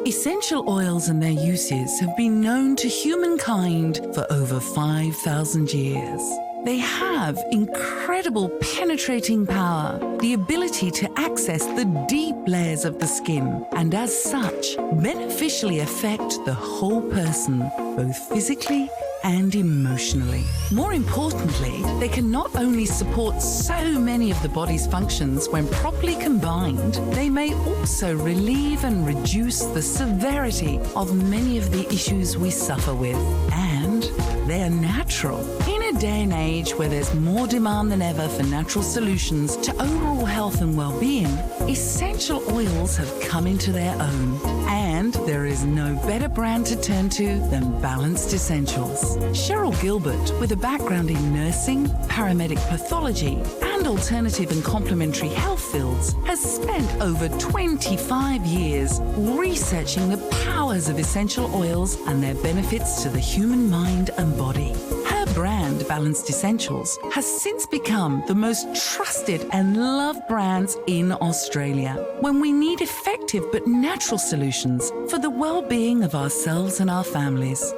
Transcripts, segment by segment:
Essential oils and their uses have been known to humankind for over 5,000 years. They have incredible penetrating power, the ability to access the deep layers of the skin, and as such, beneficially affect the whole person, both physically and emotionally. More importantly, they can not only support so many of the body's functions when properly combined, they may also relieve and reduce the severity of many of the issues we suffer with. And they're natural. In a day and age where there's more demand than ever for natural solutions to overall health and well-being, essential oils have come into their own. And there is no better brand to turn to than Balanced Essentials. Cheryl Gilbert, with a background in nursing, paramedic pathology, and alternative and complementary health fields, has spent over 25 years researching the powers of essential oils and their benefits to the human mind and body. Her brand, Balanced Essentials, has since become the most trusted and loved brands in Australia when we need effective but natural solutions for the well-being of ourselves and our families.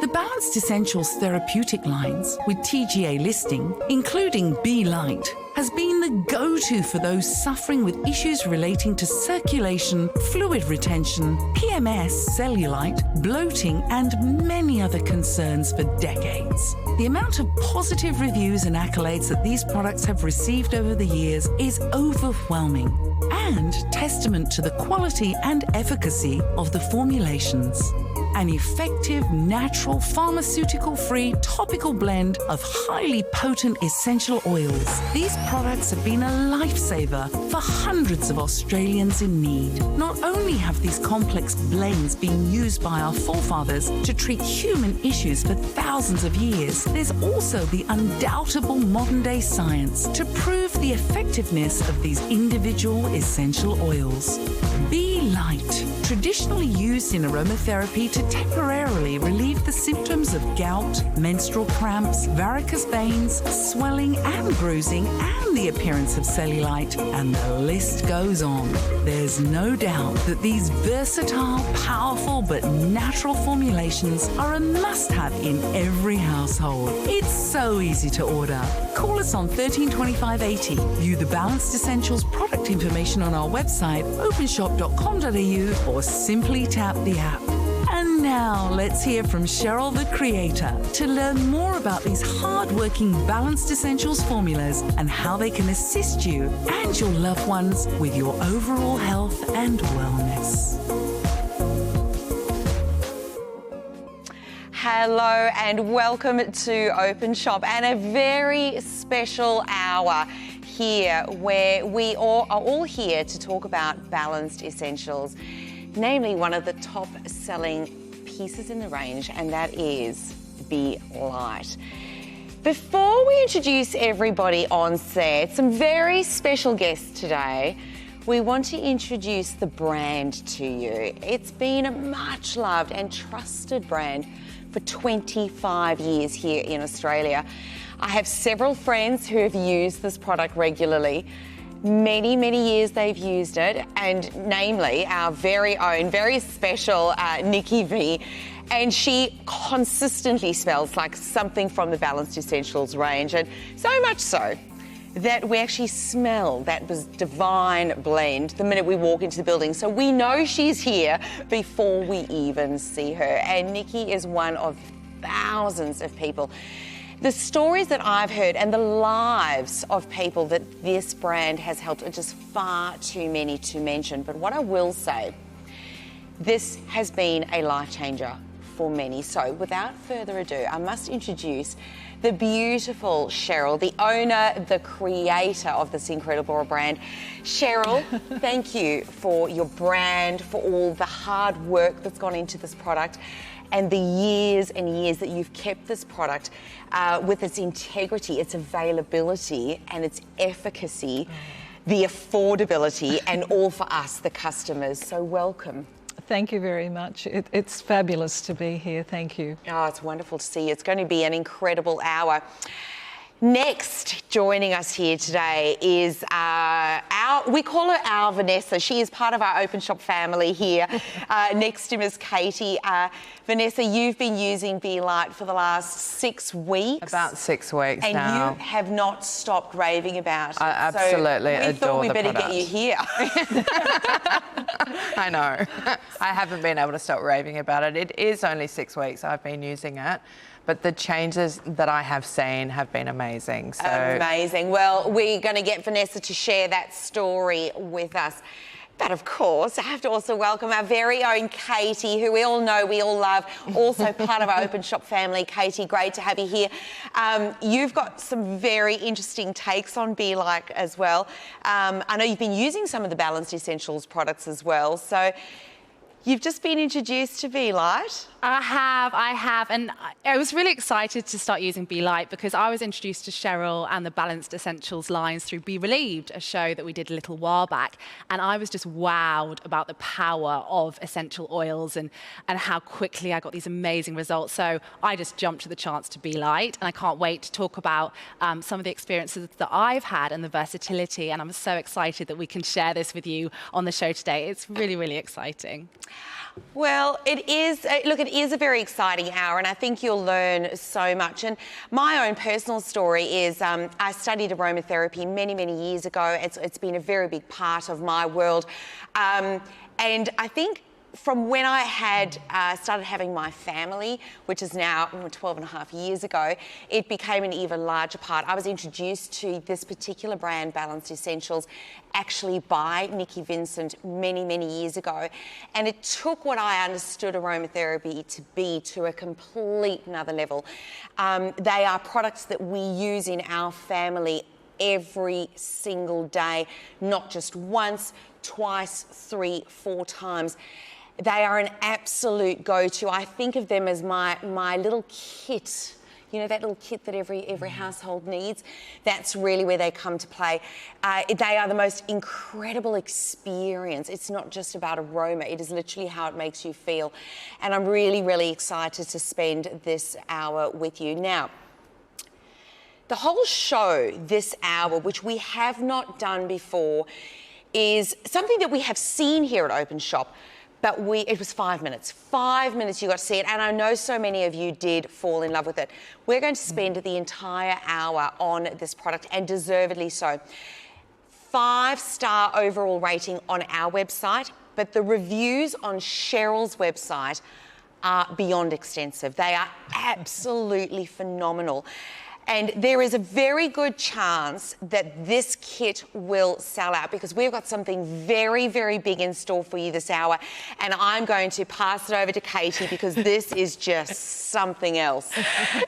The Balanced Essentials therapeutic lines, with TGA listing, including Be Light, has been the go-to for those suffering with issues relating to circulation, fluid retention, PMS, cellulite, bloating, and many other concerns for decades. The amount of positive reviews and accolades that these products have received over the years is overwhelming and testament to the quality and efficacy of the formulations. An effective, natural, pharmaceutical-free topical blend of highly potent essential oils. These products have been a lifesaver for hundreds of Australians in need. Not only have these complex blends been used by our forefathers to treat human issues for thousands of years, there's also the undoubtable modern-day science to prove the effectiveness of these individual essential oils. Be Light, traditionally used in aromatherapy to temporarily relieve the symptoms of gout, menstrual cramps, varicose veins, swelling and bruising, and the appearance of cellulite, and the list goes on. There's no doubt that these versatile, powerful but natural formulations are a must-have in every household. It's so easy to order. Call us on 132580. View the Balanced Essentials product information on our website, openshop.com.au, or simply tap the app. And now let's hear from Cheryl, the creator, to learn more about these hard-working Balanced Essentials formulas and how they can assist you and your loved ones with your overall health and wellness. Hello and welcome to Openshop and a very special hour here where we are all here to talk about Balanced Essentials, namely one of the top selling pieces in the range, and that is Be Light. Before we introduce everybody on set, some very special guests today, we want to introduce the brand to you. It's been a much loved and trusted brand for 25 years here in Australia. I have several friends who have used this product regularly. Many years they've used it, and namely our very own, very special Nikki V. And she consistently smells like something from the Balanced Essentials range, and so much so that we actually smell that divine blend the minute we walk into the building. So we know she's here before we even see her. And Nikki is one of thousands of people. The stories that I've heard and the lives of people that this brand has helped are just far too many to mention. But what I will say, this has been a life changer for many. So without further ado, I must introduce the beautiful Cheryl, the owner, the creator of this incredible brand. Cheryl, thank you for your brand, for all the hard work that's gone into this product, and the years and years that you've kept this product with its integrity, its availability, and its efficacy, the affordability, and all for us, the customers. So welcome. Thank you very much. It's fabulous to be here. Thank you. Oh, it's wonderful to see you. It's going to be an incredible hour. Next, joining us here today is we call her our Vanessa. She is part of our Openshop family here. Next to Miss Katie. Vanessa, you've been using Be Light for the last 6 weeks. About 6 weeks and now. And you have not stopped raving about it. I absolutely so we thought we better get you here. I know. I haven't been able to stop raving about it. It is only 6 weeks I've been using it, but the changes that I have seen have been amazing. So. Amazing. Well, we're going to get Vanessa to share that story with us. But of course, I have to also welcome our very own Katie, who we all know, we all love, also part of our Openshop family. Katie, great to have you here. You've got some very interesting takes on Be Light as well. I know you've been using some of the Balanced Essentials products as well. So you've just been introduced to Be Light. I have, and I was really excited to start using Be Light because I was introduced to Cheryl and the Balanced Essentials lines through Be Relieved, a show that we did a little while back, and I was just wowed about the power of essential oils and how quickly I got these amazing results. So I just jumped to the chance to Be Light, and I can't wait to talk about some of the experiences that I've had and the versatility, and I'm so excited that we can share this with you on the show today. It's really, really exciting. Well, it is a very exciting hour, and I think you'll learn so much. And my own personal story is I studied aromatherapy many, many years ago. It's been a very big part of my world. And I think from when I had started having my family, which is now 12 and a half years ago, it became an even larger part. I was introduced to this particular brand, Balanced Essentials, actually by Nikki Vincent many, many years ago. And it took what I understood aromatherapy to be to a complete another level. They are products that we use in our family every single day, not just once, twice, 3, 4 times. They are an absolute go-to. I think of them as my little kit. You know, that little kit that every household needs? That's really where they come to play. They are the most incredible experience. It's not just about aroma. It is literally how it makes you feel. And I'm really, really excited to spend this hour with you. Now, the whole show this hour, which we have not done before, is something that we have seen here at Openshop. But it was 5 minutes. 5 minutes you got to see it, and I know so many of you did fall in love with it. We're going to spend the entire hour on this product, and deservedly so. 5-star overall rating on our website, but the reviews on Cheryl's website are beyond extensive. They are absolutely phenomenal. And there is a very good chance that this kit will sell out because we've got something very, very big in store for you this hour. And I'm going to pass it over to Katie because this is just something else.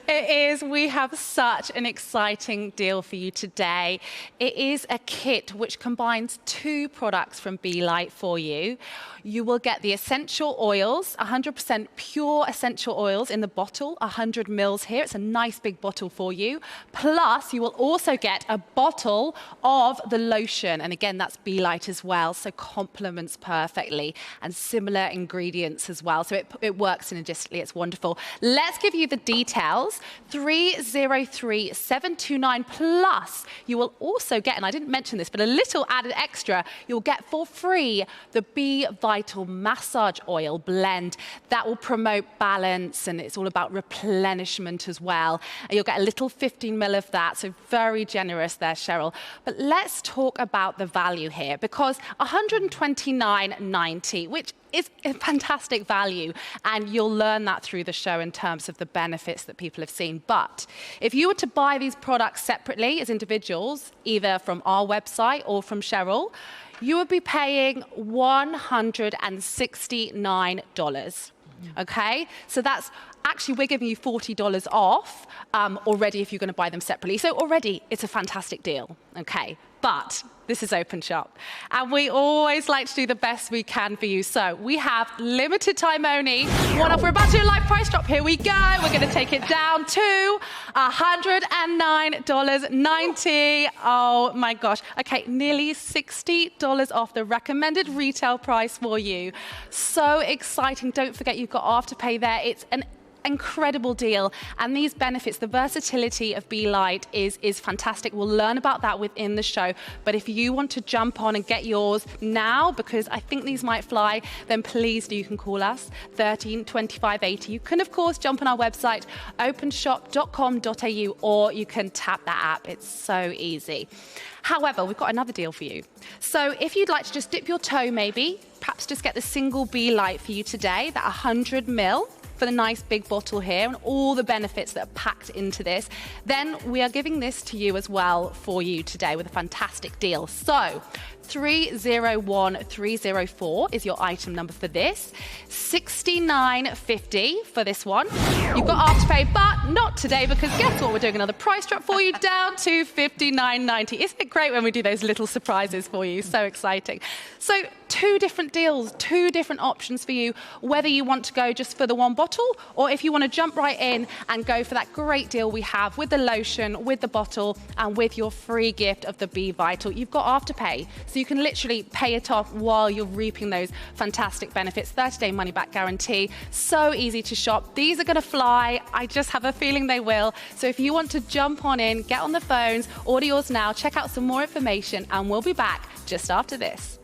It is. We have such an exciting deal for you today. It is a kit which combines 2 products from Be Light for you. You will get the essential oils, 100% pure essential oils in the bottle, 100 mils here. It's a nice big bottle for you. Plus, you will also get a bottle of the lotion. And again, that's Be Light as well, so complements perfectly. And similar ingredients as well. So it works synergistically. It's wonderful. Let's give you the details. 303729 plus. You will also get, and I didn't mention this, but a little added extra, you'll get for free the Be Vital Massage Oil blend. That will promote balance, and it's all about replenishment as well. And you'll get a little 15 ml of that, so very generous there, Cheryl. But let's talk about the value here, because $129.90, which is a fantastic value, and you'll learn that through the show in terms of the benefits that people have seen. But if you were to buy these products separately as individuals, either from our website or from Cheryl, you would be paying $169. Okay, so that's actually, we're giving you $40 off already if you're going to buy them separately. So already it's a fantastic deal. Okay, but this is Openshop, and we always like to do the best we can for you. So we have limited time only. We're about to do a live price drop. Here we go. We're going to take it down to $109.90. Oh my gosh. Okay, nearly $60 off the recommended retail price for you. So exciting. Don't forget you've got Afterpay there. It's an incredible deal. And these benefits, the versatility of Be Light is fantastic. We'll learn about that within the show. But if you want to jump on and get yours now, because I think these might fly, then please do. You can call us 13 25 80. You can, of course, jump on our website, openshop.com.au, or you can tap that app. It's so easy. However, we've got another deal for you. So if you'd like to just dip your toe maybe, perhaps just get the single Be Light for you today, that 100 ml for the nice big bottle here and all the benefits that are packed into this, then we are giving this to you as well for you today with a fantastic deal. So 301304 is your item number for this. $69.50 for this one. You've got Afterpay, but not today, because guess what? We're doing another price drop for you down to $59.90. Isn't it great when we do those little surprises for you? So exciting. So 2 different deals, 2 different options for you, whether you want to go just for the one bottle or if you want to jump right in and go for that great deal we have with the lotion, with the bottle, and with your free gift of the Be Vital. You've got Afterpay, so you can literally pay it off while you're reaping those fantastic benefits. 30-day money-back guarantee. So easy to shop. These are going to fly. I just have a feeling they will. So if you want to jump on in, get on the phones, order yours now, check out some more information, and we'll be back just after this.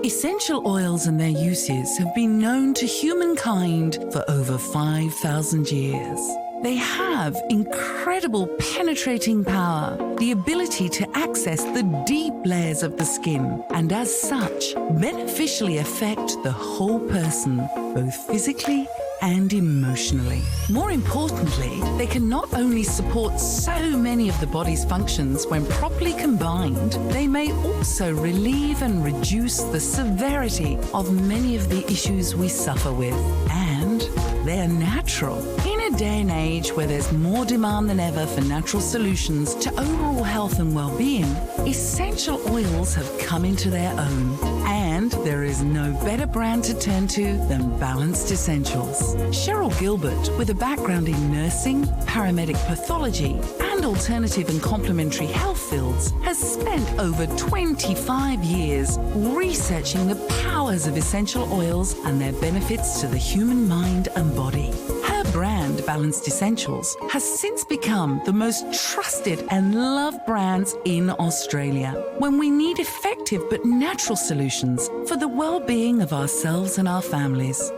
Essential oils and their uses have been known to humankind for over 5,000 years. They have incredible penetrating power, the ability to access the deep layers of the skin, and as such, beneficially affect the whole person, both physically and emotionally. More importantly, they can not only support so many of the body's functions when properly combined, they may also relieve and reduce the severity of many of the issues we suffer with. And they're natural. In a day and age where there's more demand than ever for natural solutions to overall health and well-being, essential oils have come into their own. And there is no better brand to turn to than Balanced Essentials. Cheryl Gilbert, with a background in nursing, paramedic pathology, and alternative and complementary health fields, has spent over 25 years researching the powers of essential oils and their benefits to the human mind and body. Her brand, Balanced Essentials, has since become the most trusted and loved brands in Australia when we need effective but natural solutions for the well-being of ourselves and our families.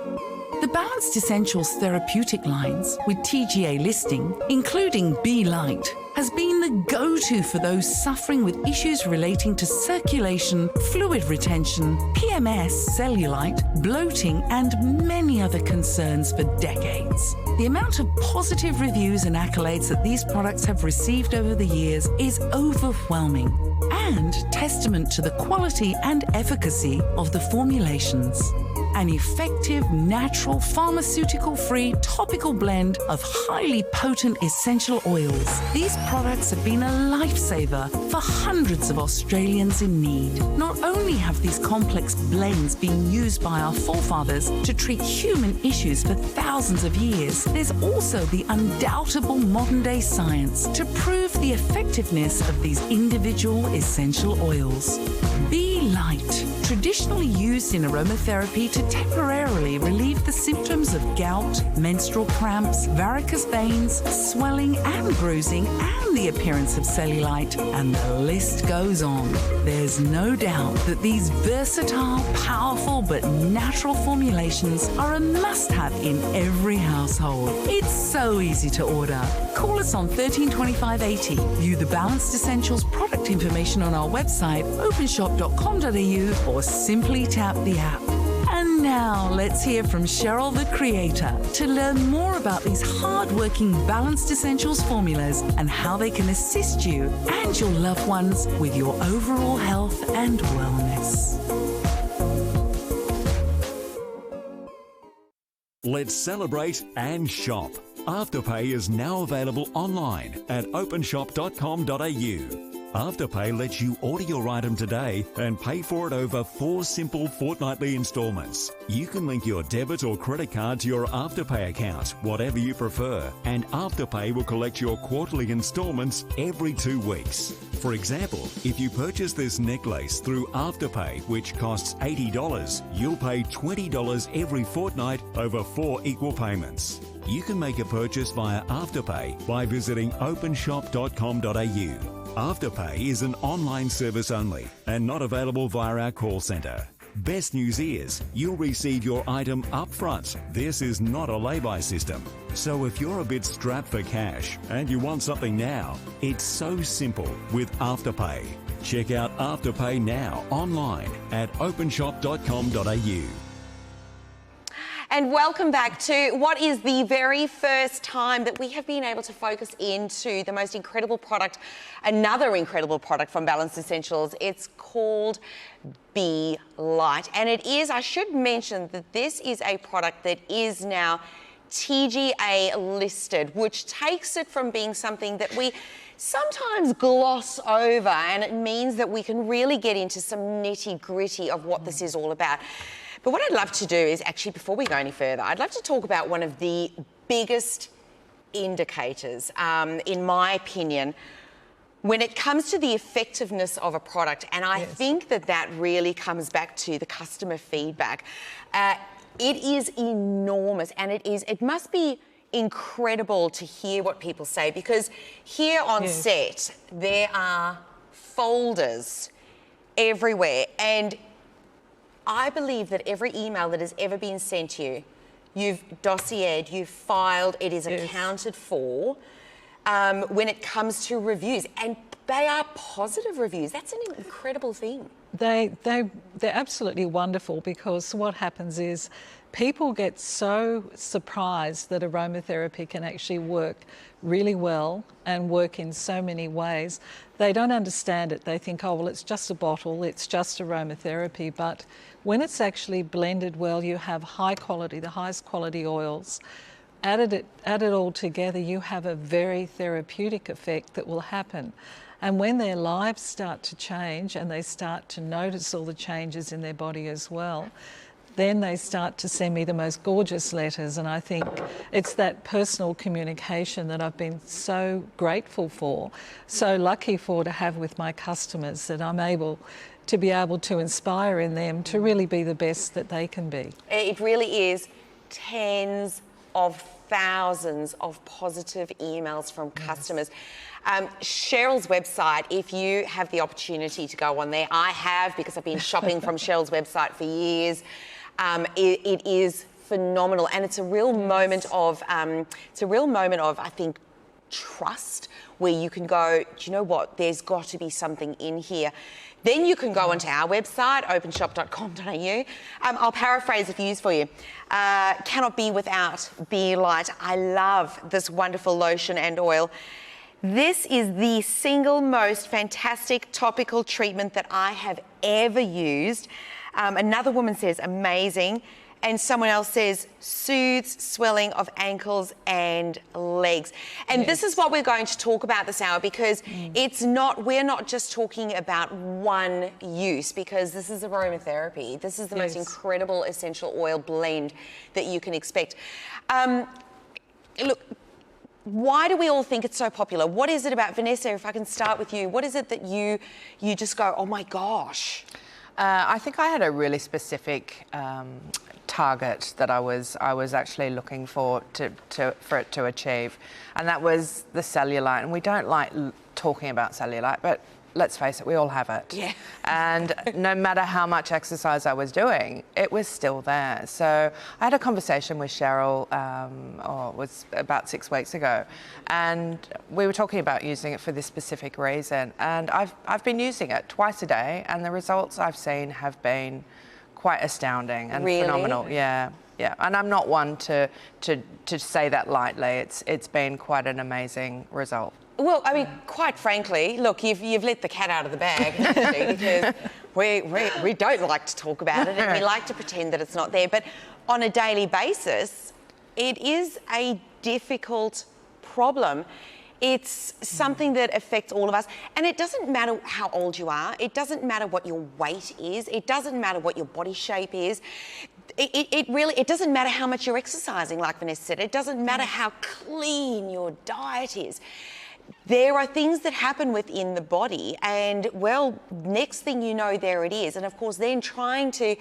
The Balanced Essentials therapeutic lines, with TGA listing, including Be Light, has been the go-to for those suffering with issues relating to circulation, fluid retention, PMS, cellulite, bloating, and many other concerns for decades. The amount of positive reviews and accolades that these products have received over the years is overwhelming, and testament to the quality and efficacy of the formulations. An effective, natural, pharmaceutical-free topical blend of highly potent essential oils. These products have been a lifesaver for hundreds of Australians in need. Not only have these complex blends been used by our forefathers to treat human issues for thousands of years, there's also the undoubtable modern-day science to prove the effectiveness of these individual essential oils. Be Light, traditionally used in aromatherapy to temporarily relieve the symptoms of gout, menstrual cramps, varicose veins, swelling and bruising, and the appearance of cellulite, and the list goes on. There's no doubt that these versatile, powerful but natural formulations are a must-have in every household. It's so easy to order. Call us on 13 25 80. View the Balanced Essentials product information on our website, openshop.com.au, or simply tap the app. And now let's hear from Cheryl, the creator, to learn more about these hard-working Balanced Essentials formulas and how they can assist you and your loved ones with your overall health and wellness. Let's celebrate and shop. Afterpay is now available online at openshop.com.au. Afterpay lets you order your item today and pay for it over 4 simple fortnightly instalments. You can link your debit or credit card to your Afterpay account, whatever you prefer, and Afterpay will collect your quarterly instalments every 2 weeks. For example, if you purchase this necklace through Afterpay, which costs $80, you'll pay $20 every fortnight over 4 equal payments. You can make a purchase via Afterpay by visiting openshop.com.au. Afterpay is an online service only and not available via our call centre. Best news is you'll receive your item up front. This is not a lay-by system. So if you're a bit strapped for cash and you want something now, it's so simple with Afterpay. Check out Afterpay now online at openshop.com.au. And welcome back to what is the very first time that we have been able to focus into the most incredible product, another incredible product from Balanced Essentials. It's called Be Light. And it is, I should mention that this is a product that is now TGA listed, which takes it from being something that we sometimes gloss over, and it means that we can really get into some nitty-gritty of what this is all about. But what I'd love to do is actually, before we go any further, I'd love to talk about one of the biggest indicators, in my opinion, when it comes to the effectiveness of a product. And I think that that really comes back to the customer feedback. It is enormous, and it must be incredible to hear what people say, because here on set, there are folders everywhere, and I believe that every email that has ever been sent to you, you've dossiered, you've filed, it is accounted for when it comes to reviews. And they are positive reviews. That's an incredible thing. They're absolutely wonderful, because what happens is people get so surprised that aromatherapy can actually work really well and work in so many ways. They don't understand it. They think, oh, well, it's just a bottle, it's just aromatherapy. But when it's actually blended well, you have high quality, the highest quality oils. Add it all together, you have a very therapeutic effect that will happen. And when their lives start to change and they start to notice all the changes in their body as well, then they start to send me the most gorgeous letters. And I think it's that personal communication that I've been so grateful for, so lucky for to have with my customers, that I'm able to inspire in them to really be the best that they can be. It really is tens of thousands of positive emails from customers. Cheryl's website, if you have the opportunity to go on there, I have, because I've been shopping from Cheryl's website for years. It is phenomenal, and it's a real moment of, I think, trust, where you can go, do you know what, there's got to be something in here. Then you can go onto our website, openshop.com.au. I'll paraphrase a few for you. Cannot be without Be Light. I love this wonderful lotion and oil. This is the single most fantastic topical treatment that I have ever used. Another woman says amazing, and someone else says soothes swelling of ankles and legs. And this is what we're going to talk about this hour, because we're not just talking about one use, because this is aromatherapy. This is the most incredible essential oil blend that you can expect. Look, why do we all think it's so popular? What is it about, Vanessa, if I can start with you, what is it that you just go, oh my gosh? I think I had a really specific target that I was actually looking for it to achieve, and that was the cellulite. And we don't like talking about cellulite, but let's face it, we all have it. Yeah. And no matter how much exercise I was doing, it was still there. So I had a conversation with Cheryl, it was about 6 weeks ago, and we were talking about using it for this specific reason. And I've been using it twice a day, and the results I've seen have been quite astounding and phenomenal. Yeah. Yeah, and I'm not one to say that lightly. It's been quite an amazing result. Well, I mean, quite frankly, look, you've let the cat out of the bag, because we don't like to talk about it, and we like to pretend that it's not there. But on a daily basis, it is a difficult problem. It's something that affects all of us. And it doesn't matter how old you are. It doesn't matter what your weight is. It doesn't matter what your body shape is. It doesn't matter how much you're exercising, like Vanessa said. It doesn't matter how clean your diet is. There are things that happen within the body, and well, next thing you know, there it is. And of course, then trying to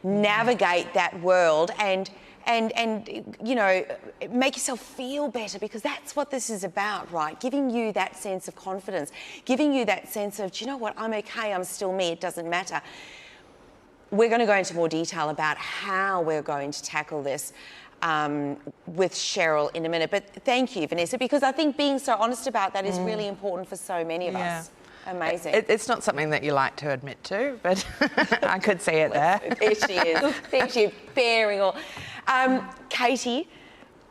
navigate that world and you know, make yourself feel better, because that's what this is about, right? Giving you that sense of confidence, giving you that sense of, do you know what, I'm okay, I'm still me, it doesn't matter. We're going to go into more detail about how we're going to tackle this with Cheryl in a minute. But thank you, Vanessa, because I think being so honest about that is really important for so many of us. Amazing. It's not something that you like to admit to, but I could see it there. There she is. There she is, bearing all. Katie,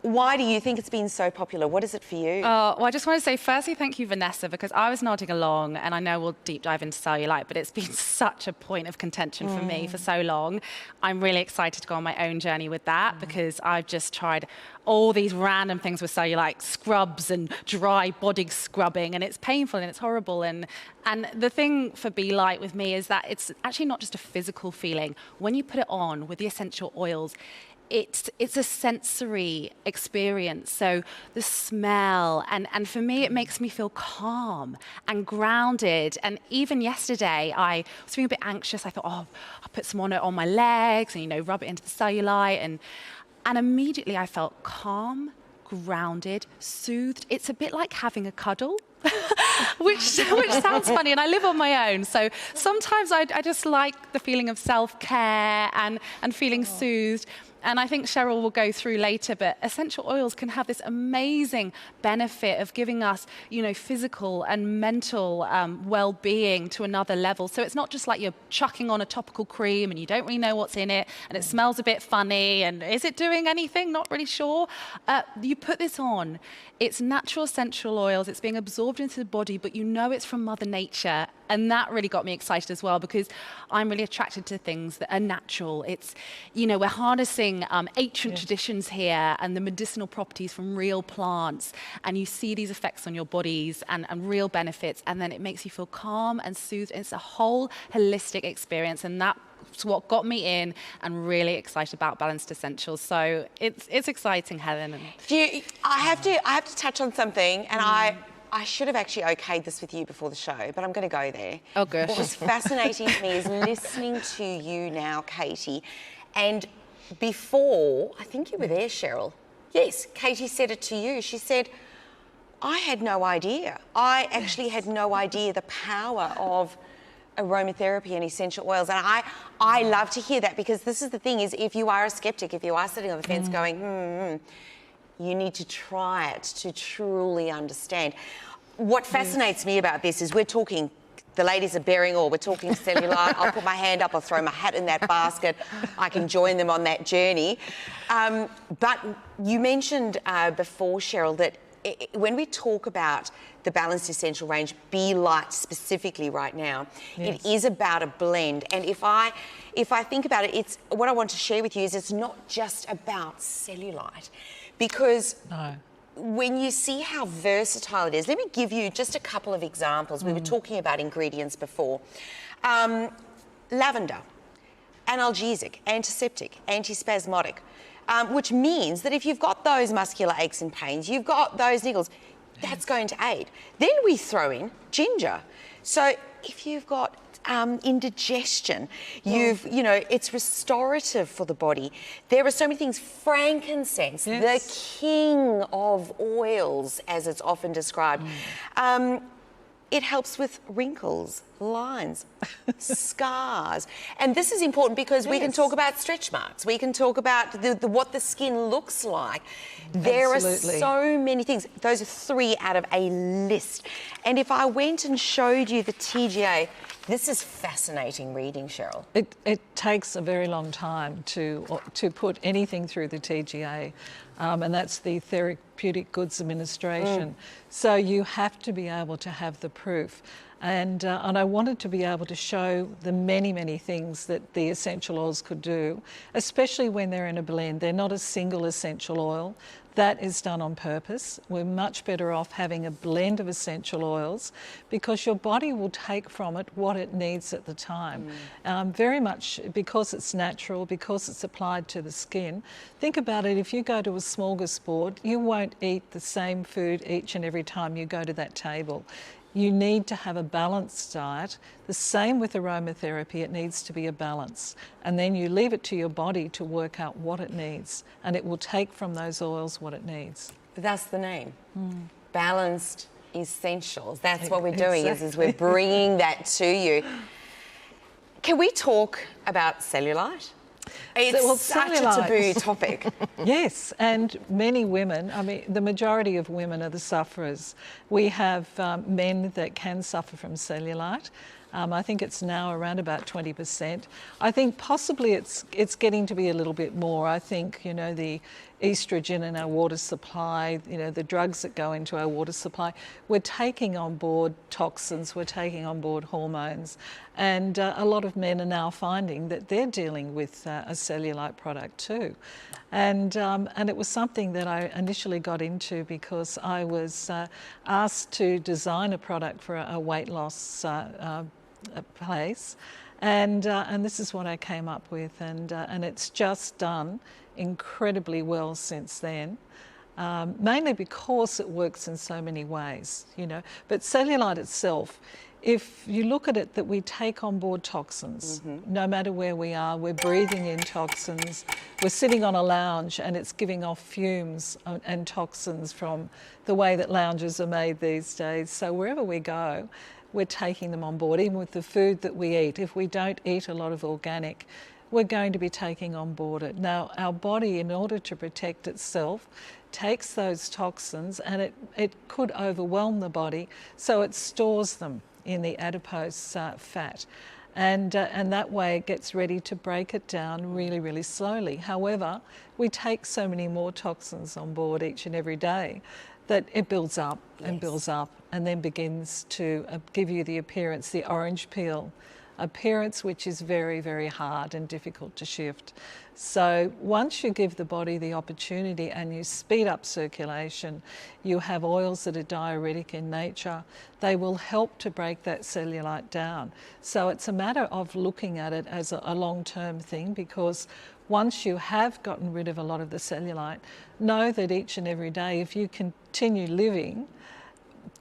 why do you think it's been so popular? What is it for you? Well, I just want to say, firstly, thank you, Vanessa, because I was nodding along, and I know we'll deep dive into cellulite, but it's been such a point of contention for me for so long. I'm really excited to go on my own journey with that, because I've just tried all these random things with cellulite, scrubs and dry body scrubbing, and it's painful and it's horrible. And the thing for Be Light with me is that it's actually not just a physical feeling. When you put it on with the essential oils, it's a sensory experience. So the smell, and for me, it makes me feel calm and grounded. And even yesterday, I was feeling a bit anxious. I thought, oh, I'll put some on my legs and, you know, rub it into the cellulite. And immediately I felt calm, grounded, soothed. It's a bit like having a cuddle. which sounds funny, and I live on my own, so sometimes I just like the feeling of self-care and feeling soothed. And I think Cheryl will go through later, but essential oils can have this amazing benefit of giving us, you know, physical and mental well-being to another level. So it's not just like you're chucking on a topical cream and you don't really know what's in it, and it smells a bit funny, and is it doing anything? Not really sure. You put this on, it's natural essential oils, it's being absorbed into the body, but you know it's from Mother Nature. And that really got me excited as well, because I'm really attracted to things that are natural. It's, you know, we're harnessing ancient traditions here and the medicinal properties from real plants. And you see these effects on your bodies and real benefits. And then it makes you feel calm and soothed. It's a whole holistic experience. And that's what got me in and really excited about Balanced Essentials. So it's exciting, Helen. I have to touch on something, and I should have actually okayed this with you before the show, but I'm going to go there. Oh, gosh. What was fascinating to me is listening to you now, Katie, and before, I think you were there, Cheryl. Yes, Katie said it to you. She said, I had no idea. I actually had no idea the power of aromatherapy and essential oils. And I love to hear that, because this is the thing, is if you are a skeptic, if you are sitting on the fence going, you need to try it to truly understand. What fascinates me about this is we're talking, the ladies are bearing all, we're talking cellulite. I'll put my hand up, I'll throw my hat in that basket. I can join them on that journey. But you mentioned before, Cheryl, that when we talk about the Balanced Essential range, Be Light specifically right now, it is about a blend. And if I think about it, it's what I want to share with you is it's not just about cellulite. Because when you see how versatile it is, let me give you just a couple of examples. We were talking about ingredients before. Lavender, analgesic, antiseptic, antispasmodic, which means that if you've got those muscular aches and pains, you've got those niggles, that's going to aid. Then we throw in ginger. So if you've got indigestion, you know, it's restorative for the body. There are so many things. Frankincense, the king of oils, as it's often described. It helps with wrinkles, lines, scars. And this is important because we can talk about stretch marks. We can talk about what the skin looks like. There are so many things. Those are 3 out of a list. And if I went and showed you the TGA, this is fascinating reading, Cheryl. It takes a very long time to put anything through the TGA, and that's the Therapeutic Goods Administration. So you have to be able to have the proof. And I wanted to be able to show the many, many things that the essential oils could do, especially when they're in a blend. They're not a single essential oil. That is done on purpose. We're much better off having a blend of essential oils because your body will take from it what it needs at the time. Very much because it's natural, because it's applied to the skin. Think about it, if you go to a smorgasbord, you won't eat the same food each and every time you go to that table. You need to have a balanced diet. The same with aromatherapy, it needs to be a balance. And then you leave it to your body to work out what it needs, and it will take from those oils what it needs. That's the name. Balanced essentials. That's what we're doing, is we're bringing that to you. Can we talk about cellulite? It's such a taboo topic. Yes, and many women, I mean, the majority of women are the sufferers. We have men that can suffer from cellulite. I think it's now around about 20%. I think possibly it's getting to be a little bit more. I think, you know, the estrogen in our water supply, you know, the drugs that go into our water supply, we're taking on board toxins, we're taking on board hormones, and a lot of men are now finding that they're dealing with a cellulite product too. And it was something that I initially got into because I was asked to design a product for a weight loss place, and this is what I came up with, and it's just done incredibly well since then, mainly because it works in so many ways, you know. But cellulite itself, if you look at it, that we take on board toxins, no matter where we are, we're breathing in toxins, we're sitting on a lounge and it's giving off fumes and toxins from the way that lounges are made these days. So wherever we go, we're taking them on board, even with the food that we eat. If we don't eat a lot of organic, we're going to be taking on board it. Now, our body, in order to protect itself, takes those toxins and it could overwhelm the body, so it stores them in the adipose fat. And that way it gets ready to break it down really, really slowly. However, we take so many more toxins on board each and every day that it builds up and builds up and then begins to give you the appearance, the orange peel appearance, which is very, very hard and difficult to shift. So once you give the body the opportunity and you speed up circulation, you have oils that are diuretic in nature, they will help to break that cellulite down. So it's a matter of looking at it as a long-term thing, because once you have gotten rid of a lot of the cellulite, know that each and every day, if you continue living,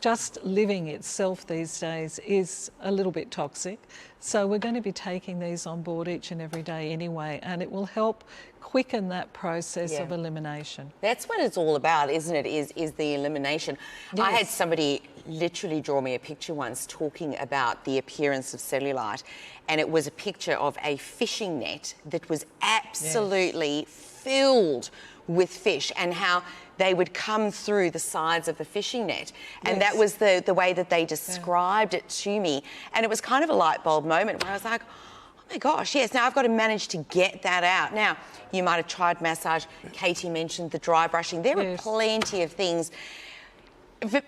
just living itself these days is a little bit toxic. So we're going to be taking these on board each and every day anyway, and it will help quicken that process of elimination. That's what it's all about, isn't it, is the elimination. Yes. I had somebody literally draw me a picture once talking about the appearance of cellulite, and it was a picture of a fishing net that was absolutely filled with fish, and how they would come through the sides of the fishing net. And that was the way that they described it to me. And it was kind of a light bulb moment where I was like, oh my gosh, yes, now I've got to manage to get that out. Now, you might have tried massage. Katie mentioned the dry brushing. There are plenty of things.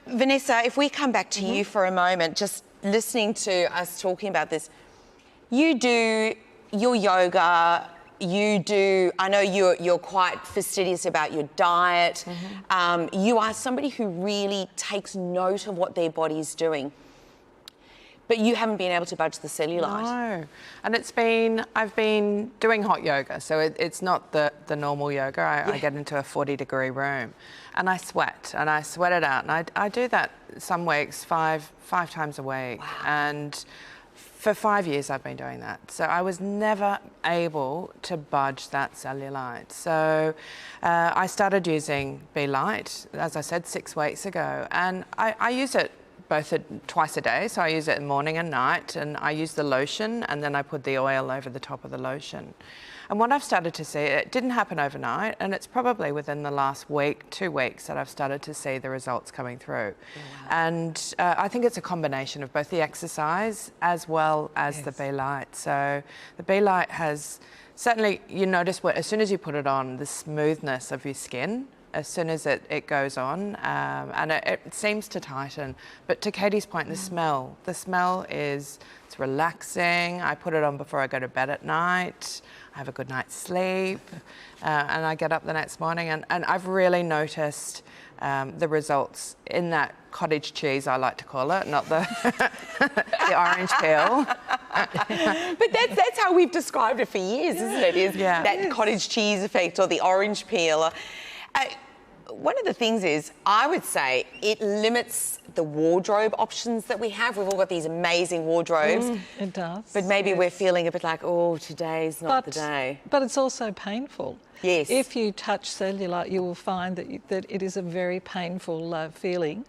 Vanessa, if we come back to you for a moment, just listening to us talking about this, you do your yoga, you do, I know you're quite fastidious about your diet. You are somebody who really takes note of what their body's doing. But you haven't been able to budge the cellulite. No, and I've been doing hot yoga, so it's not the normal yoga. I get into a 40-degree room and I sweat it out. And I do that some weeks, five times a week. Wow. And for 5 years I've been doing that. So I was never able to budge that cellulite. So I started using Be Light, as I said, 6 weeks ago. And I use it twice a day. So I use it in the morning and night. And I use the lotion, and then I put the oil over the top of the lotion. And what I've started to see, it didn't happen overnight, and it's probably within the last week, 2 weeks, that I've started to see the results coming through. Wow. And I think it's a combination of both the exercise as well as the Be Light. So the Be Light has, certainly you notice as soon as you put it on, the smoothness of your skin as soon as it goes on, and it seems to tighten. But to Katie's point, the smell is, it's relaxing. I put it on before I go to bed at night. I have a good night's sleep, and I get up the next morning, and I've really noticed the results in that cottage cheese, I like to call it, not the the orange peel. But that's how we've described it for years, isn't it? Is that cottage cheese effect or the orange peel. One of the things is, I would say, it limits the wardrobe options that we have. We've all got these amazing wardrobes. It does. But maybe we're feeling a bit like, oh, today's not the day. But it's also painful. Yes. If you touch cellulite, you will find that it is a very painful feeling.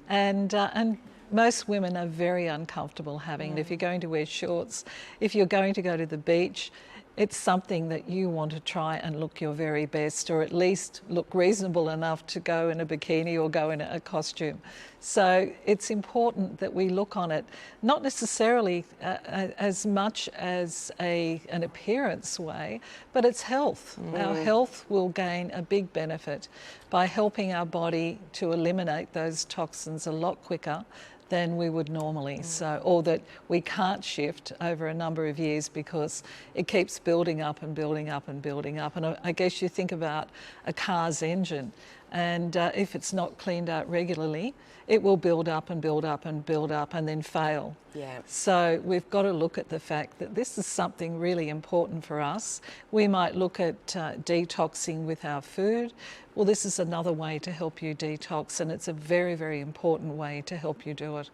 And most women are very uncomfortable having it. If you're going to wear shorts, if you're going to go to the beach, it's something that you want to try and look your very best, or at least look reasonable enough to go in a bikini or go in a costume. So it's important that we look on it, not necessarily as much as an appearance way, but it's health. Our health will gain a big benefit by helping our body to eliminate those toxins a lot quicker than we would normally, or that we can't shift over a number of years because it keeps building up and building up and building up. And I guess you think about a car's engine, and if it's not cleaned out regularly, it will build up and build up and build up and then fail. Yeah. So we've got to look at the fact that this is something really important for us. We might look at detoxing with our food. Well, this is another way to help you detox, and it's a very, very important way to help you do it.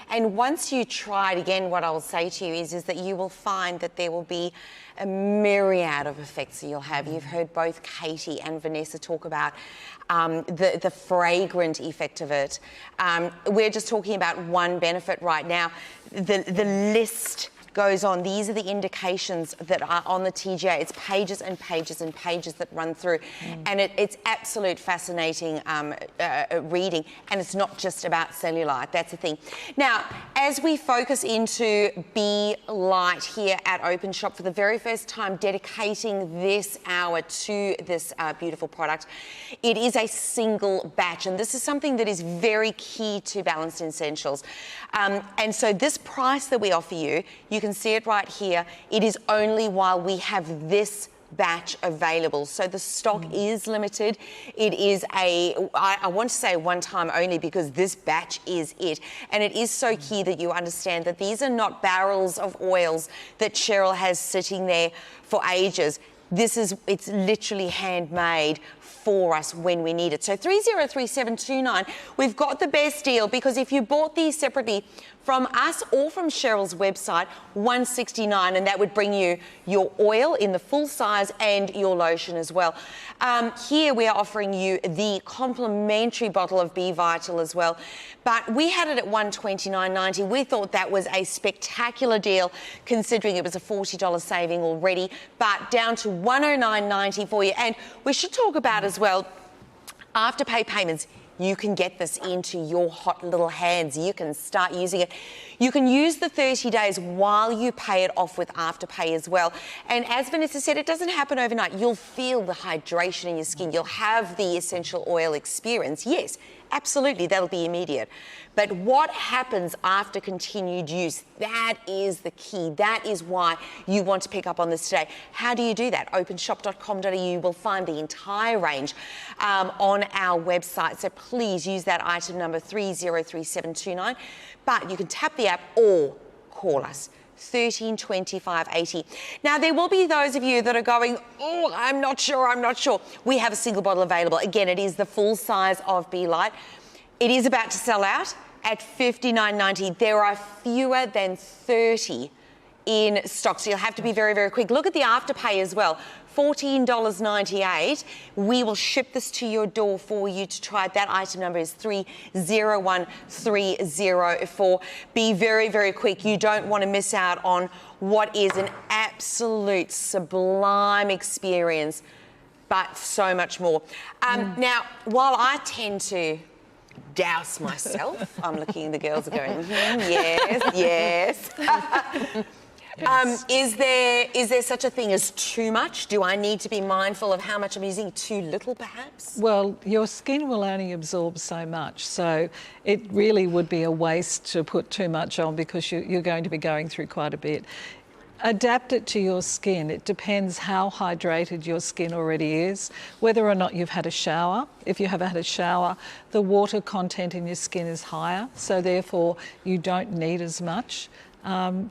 And once you try it again, what I will say to you is that you will find that there will be a myriad of effects that you'll have. You've heard both Katie and Vanessa talk about the fragrant effect of it. We're just talking about one benefit right now. The list goes on. These are the indications that are on the TGA. It's pages and pages and pages that run through. And it's absolute fascinating reading. And it's not just about cellulite. That's the thing. Now, as we focus into Be Light here at Openshop for the very first time, dedicating this hour to this beautiful product, it is a single batch. And this is something that is very key to Balanced Essentials. And so this price that we offer you, you can see it right here. It is only while we have this batch available. So the stock is limited. It is I want to say one time only, because this batch is it. And it is so key that you understand that these are not barrels of oils that Cheryl has sitting there for ages. It's literally handmade for us when we need it. So 303729, we've got the best deal, because if you bought these separately from us or from Cheryl's website, $169, and that would bring you your oil in the full size and your lotion as well. Here we are offering you the complimentary bottle of Be Vital as well, but we had it at $129.90. We thought that was a spectacular deal, considering it was a $40 saving already, but down to $109.90 for you. And we should talk about as well, Afterpay payments. You can get this into your hot little hands. You can start using it. You can use the 30 days while you pay it off with Afterpay as well. And as Vanessa said, it doesn't happen overnight. You'll feel the hydration in your skin. You'll have the essential oil experience. Yes, absolutely, that'll be immediate. But what happens after continued use, that is the key. That is why you want to pick up on this today. How do you do that? Openshop.com.au, you will find the entire range on our website. So please use that item number 303729. But you can tap the app or call us. 132580. Now, there will be those of you that are going, oh, I'm not sure. We have a single bottle available. Again, it is the full size of Be Light. It is about to sell out at $59.90. There are fewer than 30 in stock, so you'll have to be very, very quick. Look at the Afterpay as well. $14.98. We will ship this to your door for you to try it. That item number is 301304. Be very, very quick. You don't want to miss out on what is an absolute sublime experience, but so much more. Now, while I tend to douse myself, I'm looking, the girls are going, yes. Is there such a thing as too much? Do I need to be mindful of how much I'm using? Too little, perhaps? Well, your skin will only absorb so much, so it really would be a waste to put too much on because you're going to be going through quite a bit. Adapt it to your skin. It depends how hydrated your skin already is, whether or not you've had a shower. If you have had a shower, the water content in your skin is higher, so therefore you don't need as much.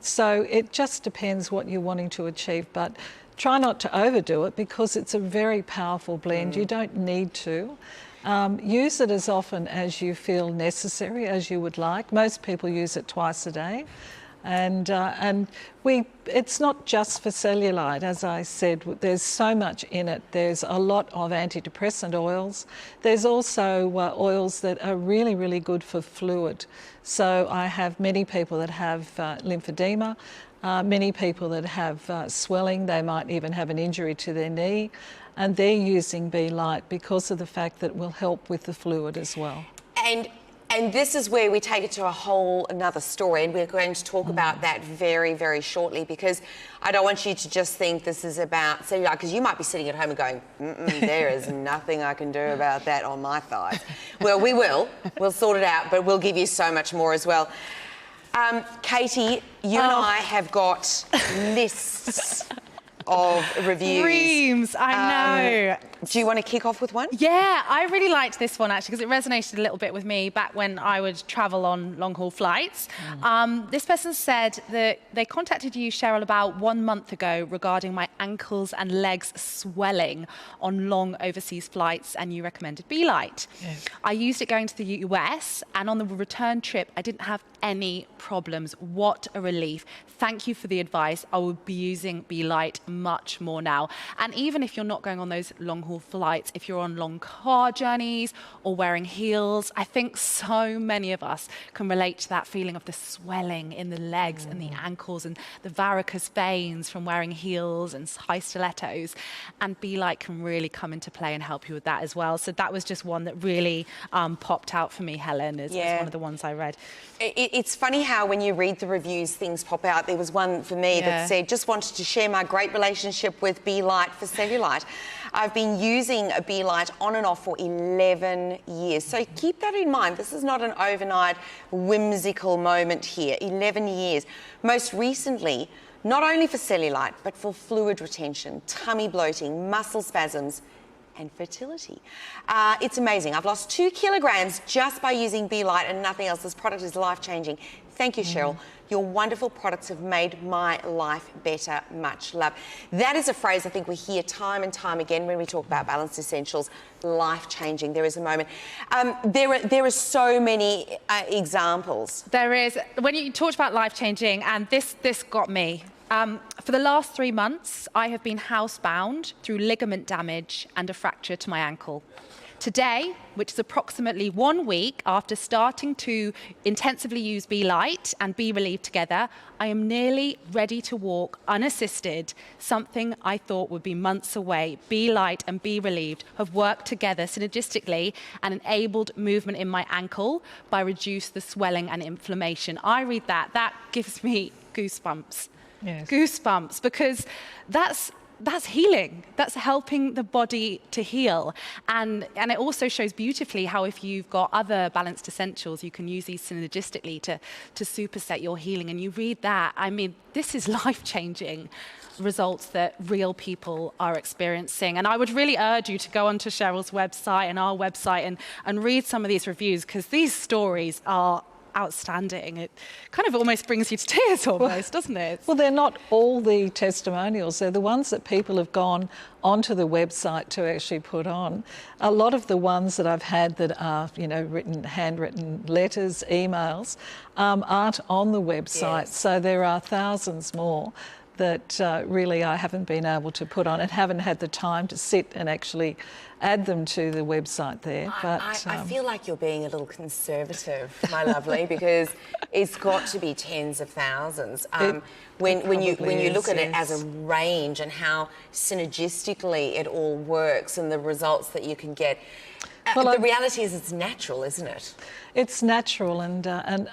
So it just depends what you're wanting to achieve, but try not to overdo it because it's a very powerful blend. You don't need to. Use it as often as you feel necessary, as you would like. Most people use it twice a day. And it's not just for cellulite, as I said, there's so much in it. There's a lot of antidepressant oils. There's also oils that are really, really good for fluid. So I have many people that have lymphedema, many people that have swelling. They might even have an injury to their knee, and they're using B-Lite because of the fact that it will help with the fluid as well. And this is where we take it to a whole another story, and we're going to talk about that very, very shortly, because I don't want you to just think this is about cellulite, because you might be sitting at home and going, there is nothing I can do about that on my thighs. Well, we will. We'll sort it out, but we'll give you so much more as well. Katie, you and I have got lists of reviews. Dreams, I know. Do you want to kick off with one? Yeah, I really liked this one actually because it resonated a little bit with me back when I would travel on long-haul flights. This person said that they contacted you, Cheryl, about 1 month ago regarding my ankles and legs swelling on long overseas flights, and you recommended B-Lite. Yes. I used it going to the US, and on the return trip, I didn't have any problems. What a relief. Thank you for the advice. I will be using B-Lite much more now. And even if you're not going on those long-haul flights, if you're on long car journeys or wearing heels, I think so many of us can relate to that feeling of the swelling in the legs and the ankles and the varicose veins from wearing heels and high stilettos. And B-Lite can really come into play and help you with that as well. So that was just one that really popped out for me, Helen, as one of the ones I read. It's funny how when you read the reviews, things pop out. There was one for me that said, just wanted to share my great relationship with B-Lite for cellulite. I've been using a B-Lite on and off for 11 years. So keep that in mind. This is not an overnight whimsical moment here. 11 years. Most recently, not only for cellulite, but for fluid retention, tummy bloating, muscle spasms, and fertility. It's amazing. I've lost 2 kilograms just by using B-Lite and nothing else. This product is life-changing. Thank you, Cheryl. Your wonderful products have made my life better. Much love. That is a phrase I think we hear time and time again when we talk about Balanced Essentials. Life-changing. There is a moment. There are so many examples. There is. When you talked about life-changing, and this got me. For the last 3 months, I have been housebound through ligament damage and a fracture to my ankle. Today, which is approximately 1 week after starting to intensively use B-Lite and B-Relieve together, I am nearly ready to walk unassisted, something I thought would be months away. B-Lite and B-Relieved have worked together synergistically and enabled movement in my ankle by reduce the swelling and inflammation. I read that gives me goosebumps. Yes. Goosebumps, because that's healing. That's helping the body to heal. And it also shows beautifully how if you've got other Balanced Essentials, you can use these synergistically to superset your healing. And you read that, I mean, this is life-changing results that real people are experiencing. And I would really urge you to go onto Cheryl's website and our website and read some of these reviews, because these stories are outstanding. It kind of almost brings you to tears almost, doesn't it? Well, they're not all the testimonials. They're the ones that people have gone onto the website to actually put on. A lot of the ones that I've had that are, handwritten letters, emails, aren't on the website. Yes. So there are thousands more that really I haven't been able to put on and haven't had the time to sit and actually add them to the website there. But I feel like you're being a little conservative, my lovely, because it's got to be tens of thousands. When you look at it as a range and how synergistically it all works and the results that you can get. The reality is it's natural, isn't it? It's natural, and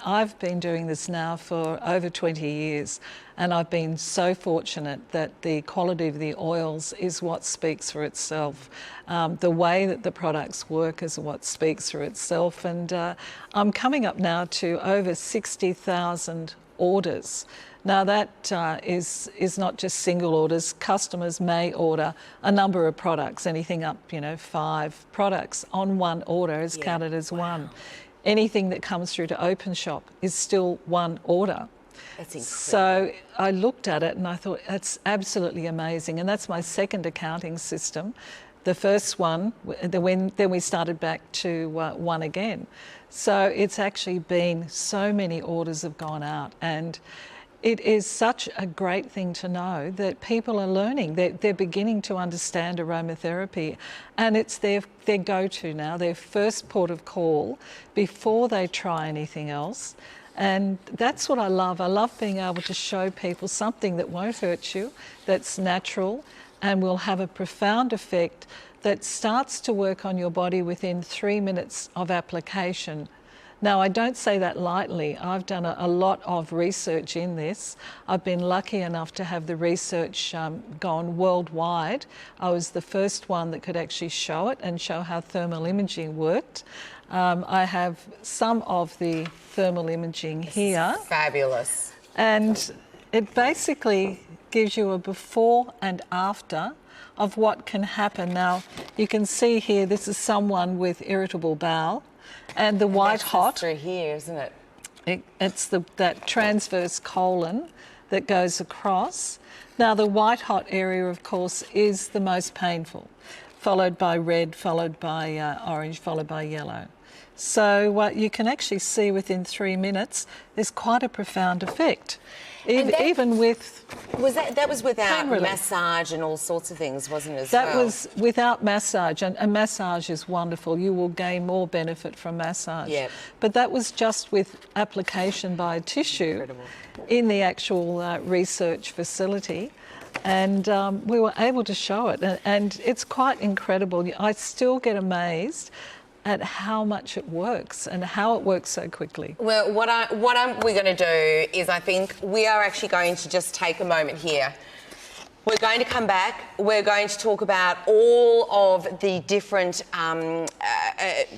I've been doing this now for over 20 years, and I've been so fortunate that the quality of the oils is what speaks for itself. The way that the products work is what speaks for itself, and I'm coming up now to over 60,000 orders. Now that is not just single orders. Customers may order a number of products, anything up, 5 products on one order is counted as one. Anything that comes through to Openshop is still one order. That's incredible. So I looked at it and I thought, that's absolutely amazing. And that's my second accounting system. The first one, then we started back to one again. So it's actually been so many orders have gone out, and it is such a great thing to know that people are learning. They're beginning to understand aromatherapy, and it's their go-to now, their first port of call before they try anything else. And that's what I love. I love being able to show people something that won't hurt you, that's natural, and will have a profound effect that starts to work on your body within 3 minutes of application. Now, I don't say that lightly. I've done a lot of research in this. I've been lucky enough to have the research gone worldwide. I was the first one that could actually show it and show how thermal imaging worked. I have some of the thermal imaging here. Fabulous. And it basically gives you a before and after of what can happen. Now, you can see here, this is someone with irritable bowel. And the white hot through here, isn't it? It's that transverse colon that goes across. Now, the white hot area, of course, is the most painful, followed by red, followed by orange, followed by yellow. So what you can actually see within 3 minutes, there's quite a profound effect. Even with... That was without pain relief. massage and all sorts of things, wasn't it, That was without massage, and a massage is wonderful. You will gain more benefit from massage. Yep. But that was just with application by a tissue in the actual research facility. And we were able to show it, and it's quite incredible. I still get amazed at how much it works and how it works so quickly. Well, we're going to do is, I think we are actually going to just take a moment here. We're going to come back. We're going to talk about all of the different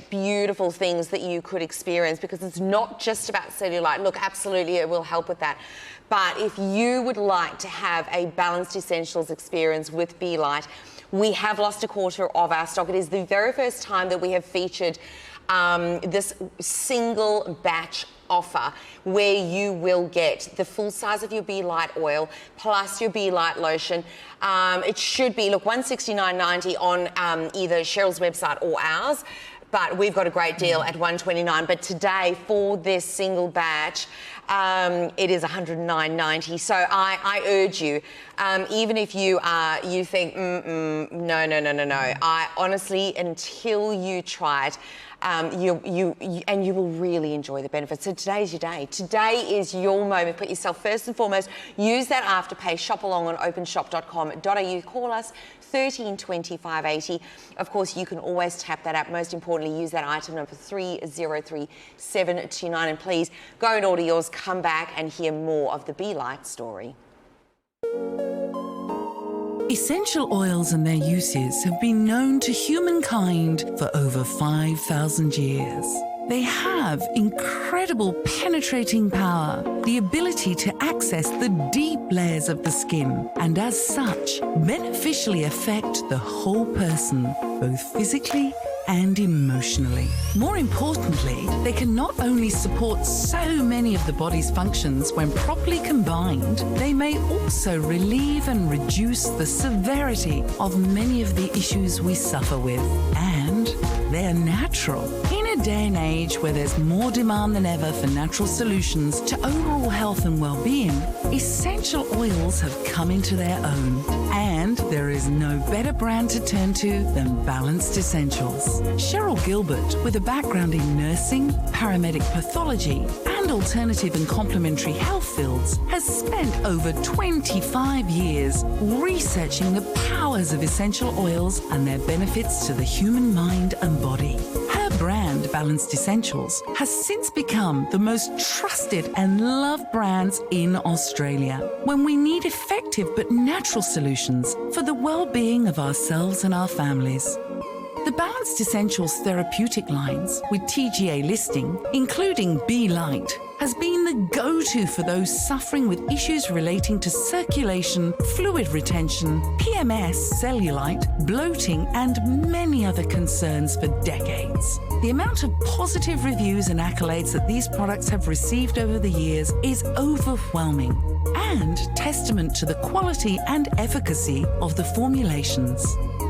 beautiful things that you could experience, because it's not just about cellulite. Look, absolutely, it will help with that. But if you would like to have a balanced essentials experience with Be Light, we have lost a quarter of our stock. It is the very first time that we have featured this single batch offer where you will get the full size of your Be Light oil plus your Be Light lotion. It should be, look, $169.90 on either Cheryl's website or ours, but we've got a great deal at $129. But today, for this single batch, it is $109.90. So I urge you, even if you think, no. I honestly, until you try it, you will really enjoy the benefits. So today's your day. Today is your moment. Put yourself first and foremost. Use that Afterpay. Shop along on openshop.com.au. Call us 13 25 80. Of course, you can always tap that app. Most importantly, use that item number 303729. And please go and order yours. Come back and hear more of the Be Light story. Essential oils and their uses have been known to humankind for over 5,000 years. They have incredible penetrating power, the ability to access the deep layers of the skin, and as such, beneficially affect the whole person, both physically and emotionally. More importantly, they can not only support so many of the body's functions when properly combined, they may also relieve and reduce the severity of many of the issues we suffer with. And they're natural. In a day and age where there's more demand than ever for natural solutions to overall health and well-being, essential oils have come into their own. And there is no better brand to turn to than Balanced Essentials. Cheryl Gilbert, with a background in nursing, paramedic pathology, and and alternative and complementary health fields, has spent over 25 years researching the powers of essential oils and their benefits to the human mind and body. Her brand, Balanced Essentials, has since become the most trusted and loved brands in Australia when we need effective but natural solutions for the well-being of ourselves and our families. The Balanced Essentials therapeutic lines, with TGA listing, including Be Light, has been the go-to for those suffering with issues relating to circulation, fluid retention, PMS, cellulite, bloating, and many other concerns for decades. The amount of positive reviews and accolades that these products have received over the years is overwhelming and testament to the quality and efficacy of the formulations.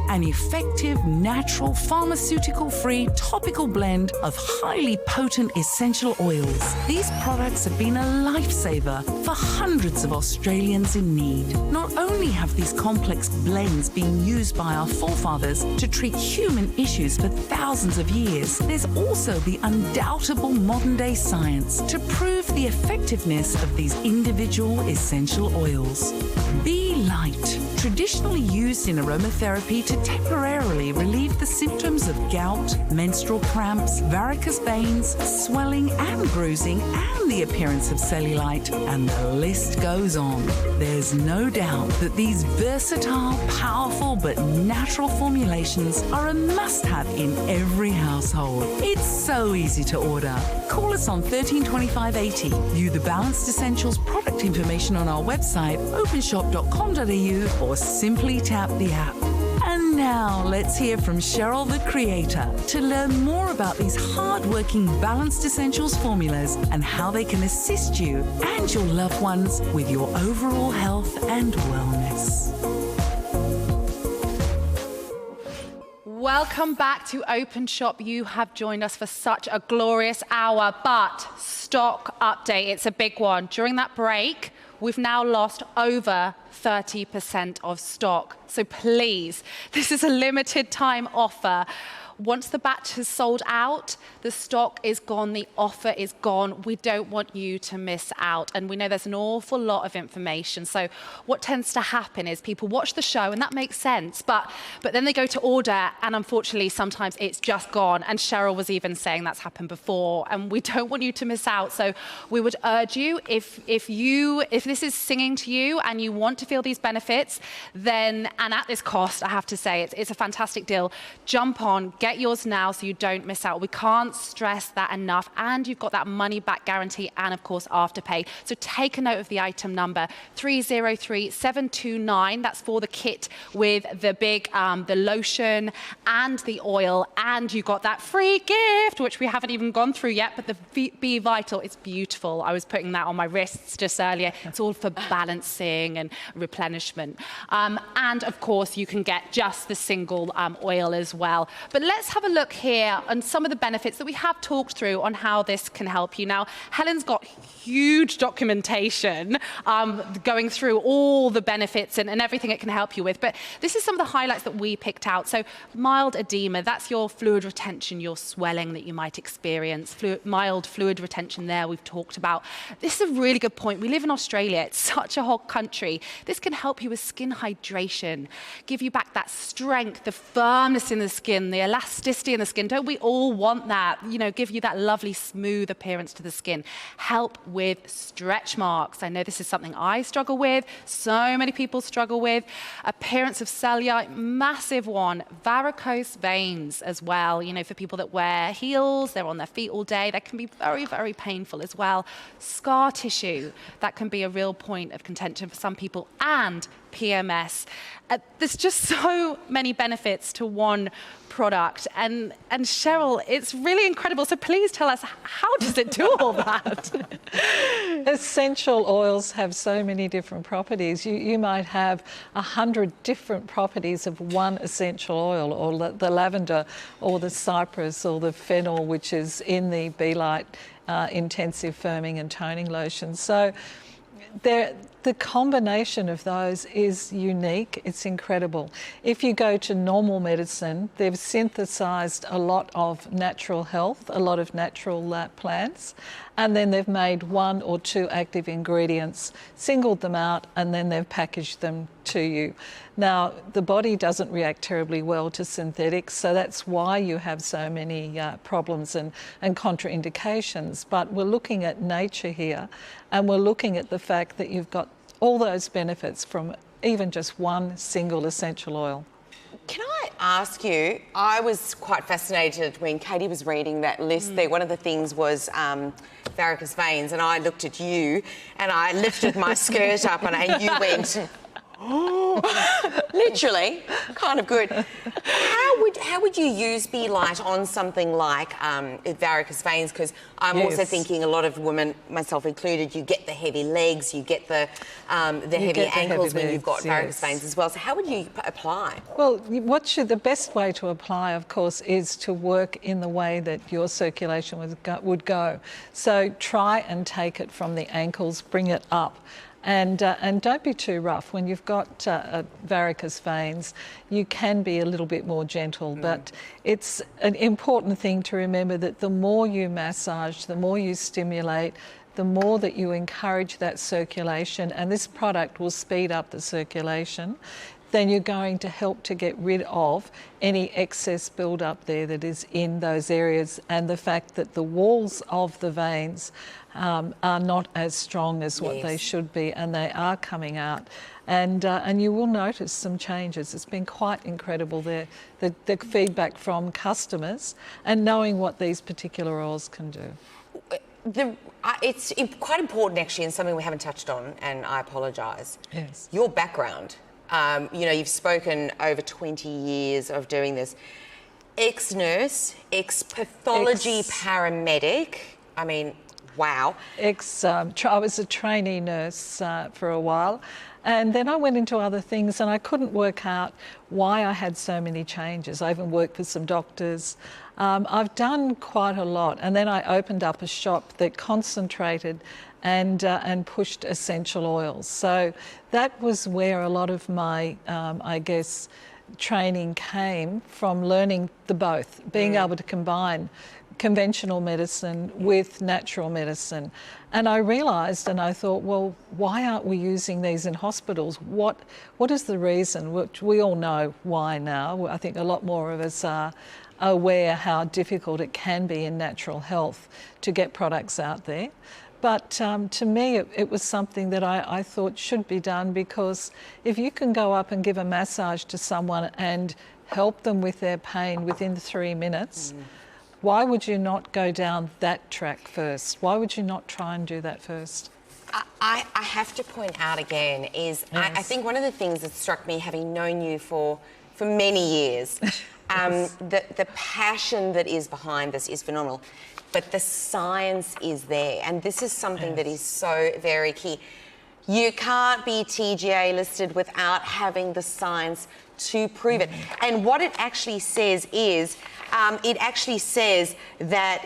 An effective, natural, pharmaceutical-free topical blend of highly potent essential oils. These products have been a lifesaver for hundreds of Australians in need. Not only have these complex blends been used by our forefathers to treat human issues for thousands of years, there's also the undoubtable modern-day science to prove the effectiveness of these individual essential oils. Be Light, traditionally used in aromatherapy to temporarily relieve the symptoms of gout, menstrual cramps, varicose veins, swelling and bruising, and the appearance of cellulite, and the list goes on. There's no doubt that these versatile, powerful but natural formulations are a must-have in every household. It's so easy to order. Call us on 132580. View the Balanced Essentials product information on our website, openshop.com.au, or simply tap the app. And now let's hear from Cheryl, the creator, to learn more about these hard-working Balanced Essentials formulas and how they can assist you and your loved ones with your overall health and wellness. Welcome back to Open Shop. You have joined us for such a glorious hour, but stock update, it's a big one. During that break, we've now lost over 30% of stock. So please, this is a limited time offer. Once the batch has sold out, the stock is gone, the offer is gone. We don't want you to miss out. And we know there's an awful lot of information. So what tends to happen is people watch the show, and that makes sense, but then they go to order, and unfortunately, sometimes it's just gone. And Cheryl was even saying that's happened before, and we don't want you to miss out. So we would urge you, if this is singing to you and you want to feel these benefits, then, and at this cost, I have to say, it's a fantastic deal. Jump on, get yours now so you don't miss out. We can't stress that enough. And you've got that money back guarantee and, of course, afterpay. So take a note of the item number 303729. That's for the kit with the big, the lotion and the oil. And you got that free gift, which we haven't even gone through yet, but the Be Vital, it's beautiful. I was putting that on my wrists just earlier. It's all for balancing and replenishment. And, of course, you can get just the single oil as well. But let's have a look here on some of the benefits that we have talked through on how this can help you. Now, Helen's got huge documentation going through all the benefits and everything it can help you with. But this is some of the highlights that we picked out. So mild edema, that's your fluid retention, your swelling that you might experience. Mild fluid retention there we've talked about. This is a really good point. We live in Australia. It's such a hot country. This can help you with skin hydration, give you back that strength, the firmness in the skin, the elasticity in the skin. Don't we all want that? You know, give you that lovely smooth appearance to the skin. Help with stretch marks. I know this is something I struggle with. So many people struggle with. Appearance of cellulite, massive one. Varicose veins as well. You know, for people that wear heels, they're on their feet all day. That can be very, very painful as well. Scar tissue, that can be a real point of contention for some people. And PMS. There's just so many benefits to one product. And Cheryl, it's really incredible. So please tell us, how does it do all that? Essential oils have so many different properties. You might have 100 different properties of one essential oil, or the lavender, or the cypress, or the fennel, which is in the Be Light intensive firming and toning lotion. So The combination of those is unique. It's incredible. If you go to normal medicine, they've synthesised a lot of natural health, a lot of natural plants, and then they've made 1 or 2 active ingredients, singled them out, and then they've packaged them to you. Now, the body doesn't react terribly well to synthetics, so that's why you have so many problems and contraindications. But we're looking at nature here, and we're looking at the fact that you've got all those benefits from even just one single essential oil. Can I ask you, I was quite fascinated when Katie was reading that list there. One of the things was varicose veins, and I looked at you and I lifted my skirt up and you went, oh, literally, kind of good. How would you use Be Light on something like varicose veins? Because I'm also thinking a lot of women, myself included, you get the heavy legs, you get the heavy ankles when you've got varicose veins as well. So how would you apply? Well, the best way to apply, of course, is to work in the way that your circulation would go. So try and take it from the ankles, bring it up. And don't be too rough. When you've got varicose veins, you can be a little bit more gentle, but it's an important thing to remember that the more you massage, the more you stimulate, the more that you encourage that circulation, and this product will speed up the circulation, then you're going to help to get rid of any excess build-up there that is in those areas, and the fact that the walls of the veins are not as strong as what they should be, and they are coming out. And you will notice some changes. It's been quite incredible, the feedback from customers and knowing what these particular oils can do. It's quite important, actually, and something we haven't touched on, and I apologise. Yes. Your background. You've spoken over 20 years of doing this. Ex-nurse, ex-pathology paramedic. I mean, wow. I was a trainee nurse for a while, and then I went into other things, and I couldn't work out why I had so many changes. I even worked with some doctors. I've done quite a lot, and then I opened up a shop that concentrated and pushed essential oils. So that was where a lot of my, I guess, training came from, learning the both, being able to combine conventional medicine with natural medicine. And I realised, and I thought, well, why aren't we using these in hospitals? What is the reason? Which we all know why now. I think a lot more of us are aware how difficult it can be in natural health to get products out there. But to me, it was something that I thought should be done, because if you can go up and give a massage to someone and help them with their pain within 3 minutes, why would you not go down that track first? Why would you not try and do that first? I have to point out again is, I think one of the things that struck me, having known you for many years, the passion that is behind this is phenomenal. But the science is there, and this is something that is so very key. You can't be TGA listed without having the science to prove it. And what it actually says is, it actually says that,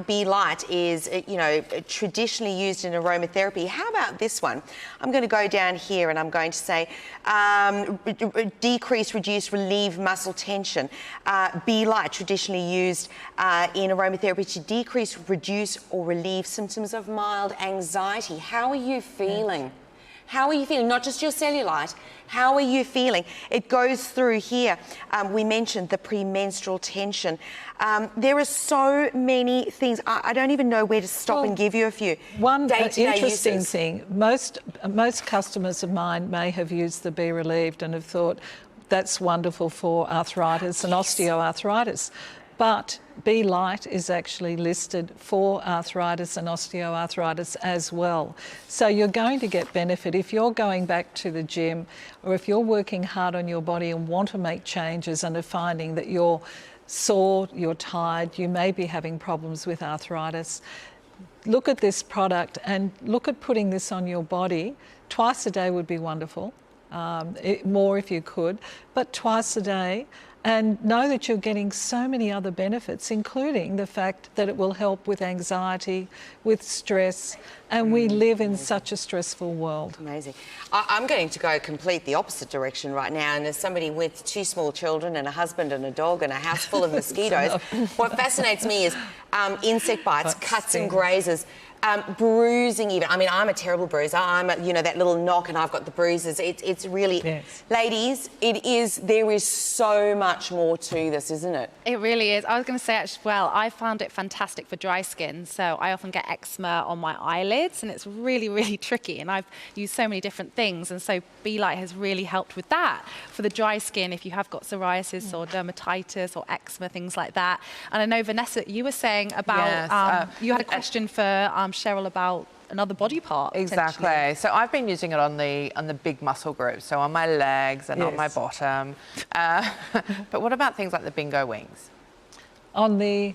Be Light is, traditionally used in aromatherapy. How about this one? I'm going to go down here and I'm going to say, decrease, reduce, relieve muscle tension. Be Light, traditionally used in aromatherapy to decrease, reduce or relieve symptoms of mild anxiety. How are you feeling? How are you feeling? Not just your cellulite. How are you feeling? It goes through here. We mentioned the premenstrual tension. There are so many things. I don't even know where to stop and give you a few. One day-to-day interesting uses. thing, most customers of mine may have used the Be Relieved and have thought that's wonderful for arthritis and osteoarthritis. But Be Light is actually listed for arthritis and osteoarthritis as well. So you're going to get benefit if you're going back to the gym, or if you're working hard on your body and want to make changes and are finding that you're sore, you're tired, you may be having problems with arthritis. Look at this product and look at putting this on your body. Twice a day would be wonderful. More if you could, but twice a day, and know that you're getting so many other benefits, including the fact that it will help with anxiety, with stress, and we live in such a stressful world. Amazing. I'm going to go complete the opposite direction right now, and as somebody with 2 small children and a husband and a dog and a house full of mosquitoes, what fascinates me is insect bites, cuts and grazes. Bruising even. I mean, I'm a terrible bruiser. I'm, that little knock and I've got the bruises. It's really... Yes. Ladies, there is so much more to this, isn't it? It really is. I was going to say as well, I found it fantastic for dry skin. So I often get eczema on my eyelids and it's really, really tricky. And I've used so many different things. And so B-Light has really helped with that. For the dry skin, if you have got psoriasis or dermatitis or eczema, things like that. And I know, Vanessa, you were saying about... you had a question for Cheryl about another body part. Exactly. So I've been using it on the big muscle groups, so on my legs and on my bottom. But what about things like the bingo wings? On the...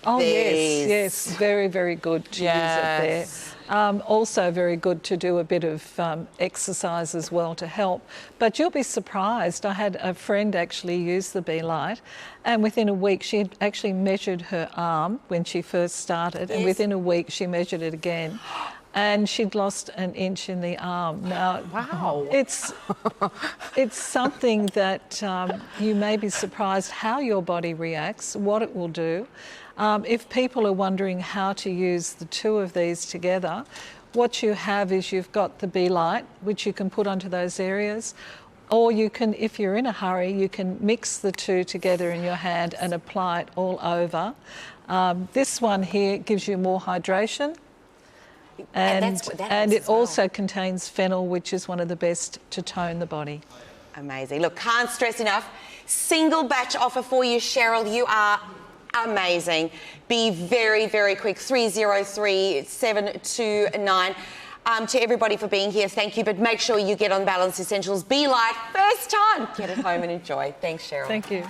Oh, yes, very, very good to use it there. Also very good to do a bit of exercise as well to help. But you'll be surprised. I had a friend actually use the B-Light, and within a week she had actually measured her arm when she first started, and within a week she measured it again. And she'd lost an inch in the arm. Now, wow, it's something that you may be surprised how your body reacts, what it will do. If people are wondering how to use the 2 of these together, what you have is you've got the B-Light, which you can put onto those areas, or you can, if you're in a hurry, you can mix the 2 together in your hand and apply it all over. This one here gives you more hydration. And it also contains fennel, which is one of the best to tone the body. Amazing. Look, can't stress enough. Single batch offer for you, Cheryl. You are amazing. Be very, very quick. 303729. To everybody for being here, thank you. But make sure you get on Balanced Essentials. B-Light, first time. Get it home and enjoy. Thanks, Cheryl. Thank you.